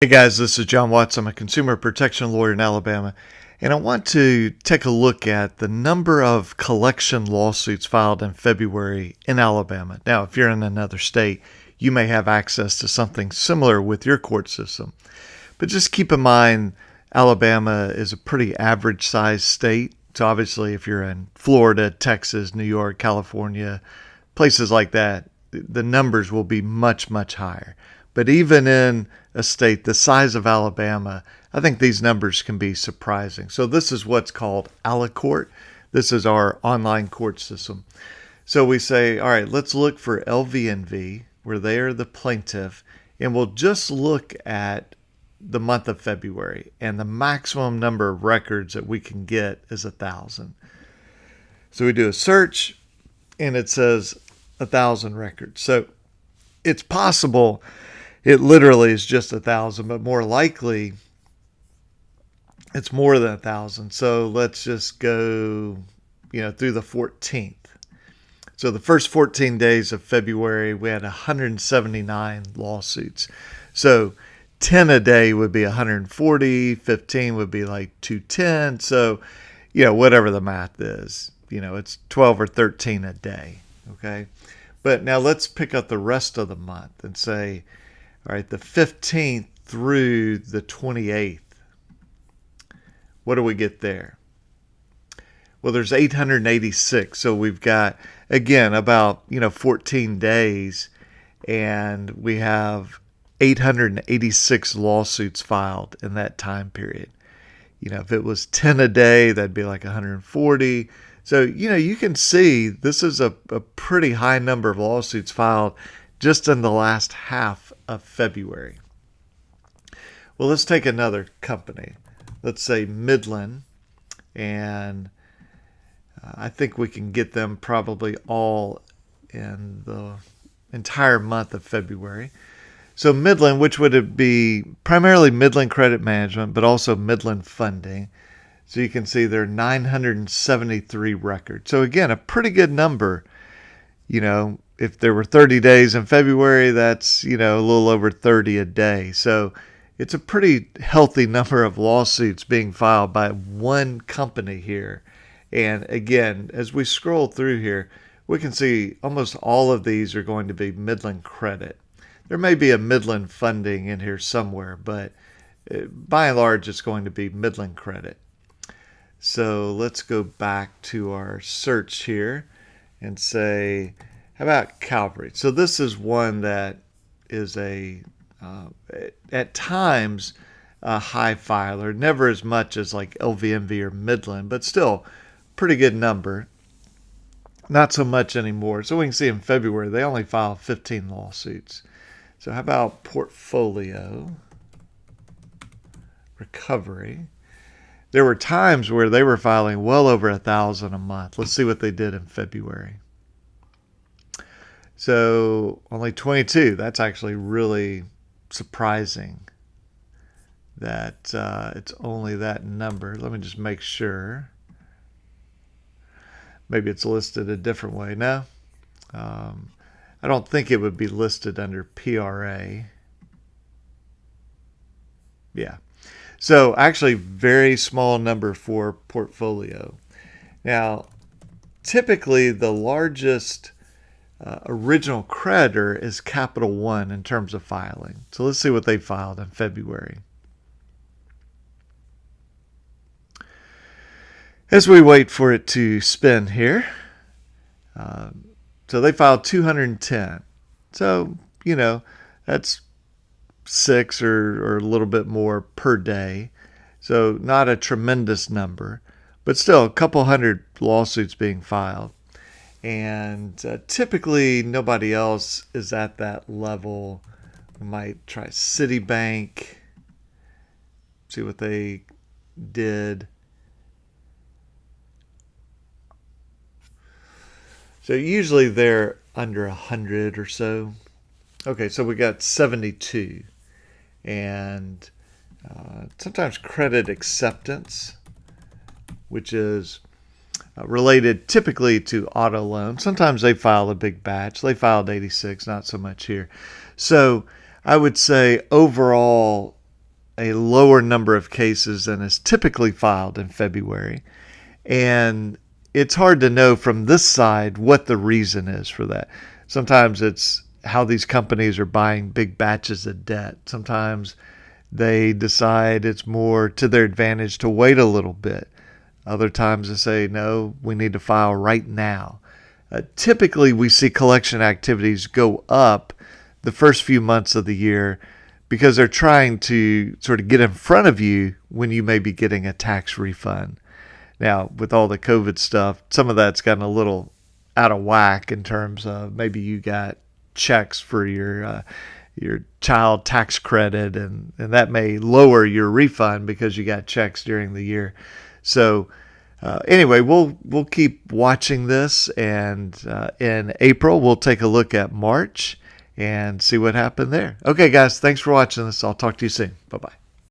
Hey guys, this is John Watts. I'm a consumer protection lawyer in Alabama, and I want to take a look at the number of collection lawsuits filed in February in Alabama. Now, if you're in another state, you may have access to something similar with your court system. But just keep in mind, Alabama is a pretty average sized state. So obviously, if you're in Florida, Texas, New York, California, places like that, the numbers will be much, much higher. But even in a state the size of Alabama, I think these numbers can be surprising. So this is what's called ALACOURT. This is our online court system. So we say, all right, let's look for LVNV, where they are the plaintiff, and we'll just look at the month of February. And the maximum number of records that we can get is 1,000. So we do a search, and it says 1,000 records. So it's possible it literally is just 1,000, but more likely it's more than 1,000. So let's just go, through the 14th. So the first 14 days of February, we had 179 lawsuits. So 10 a day would be 140, 15 would be like 210. So, whatever the math is, it's 12 or 13 a day. Okay. But now let's pick up the rest of the month and say, all right, the 15th through the 28th, what do we get there? Well, there's 886. So we've got, again, about, 14 days, and we have 886 lawsuits filed in that time period. If it was 10 a day, that'd be like 140. So, you can see this is a pretty high number of lawsuits filed just in the last half of February. Well, let's take another company. Let's say Midland, and I think we can get them probably all in the entire month of February. So Midland, which would be primarily Midland Credit Management, but also Midland Funding. So you can see there are 973 records. So again, a pretty good number. If there were 30 days in February, that's, a little over 30 a day. So it's a pretty healthy number of lawsuits being filed by one company here. And again, as we scroll through here, we can see almost all of these are going to be Midland Credit. There may be a Midland Funding in here somewhere, but by and large, it's going to be Midland Credit. So let's go back to our search here and say, how about Cavalry? So this is one that is at times a high filer, never as much as like LVNV or Midland, but still pretty good number. Not so much anymore. So we can see in February, they only filed 15 lawsuits. So how about Portfolio Recovery? There were times where they were filing well over 1,000 a month. Let's see what they did in February. So only 22. That's actually really surprising that it's only that number. Let me just make sure. Maybe it's listed a different way. No, I don't think it would be listed under PRA. Yeah. So actually very small number for Portfolio. Now, typically the largest original creditor is Capital One in terms of filing. So let's see what they filed in February. As we wait for it to spin here, so they filed 210. So, that's 6 or a little bit more per day. So not a tremendous number, but still a couple hundred lawsuits being filed. And typically nobody else is at that level. We might try Citibank, see what they did. So usually they're under 100 or so. Okay, so we got 72. And sometimes credit acceptance, which is related typically to auto loans. Sometimes they file a big batch. They filed 86, not so much here. So I would say overall lower number of cases than is typically filed in February. And it's hard to know from this side what the reason is for that. Sometimes it's how these companies are buying big batches of debt. Sometimes they decide it's more to their advantage to wait a little bit. Other times they say, no, we need to file right now. Typically, we see collection activities go up the first few months of the year because they're trying to sort of get in front of you when you may be getting a tax refund. Now, with all the COVID stuff, some of that's gotten a little out of whack in terms of maybe you got checks for your child tax credit, and that may lower your refund because you got checks during the year. So anyway, we'll keep watching this, and in April we'll take a look at March and see what happened there. Okay, guys, thanks for watching this. I'll talk to you soon. Bye-bye.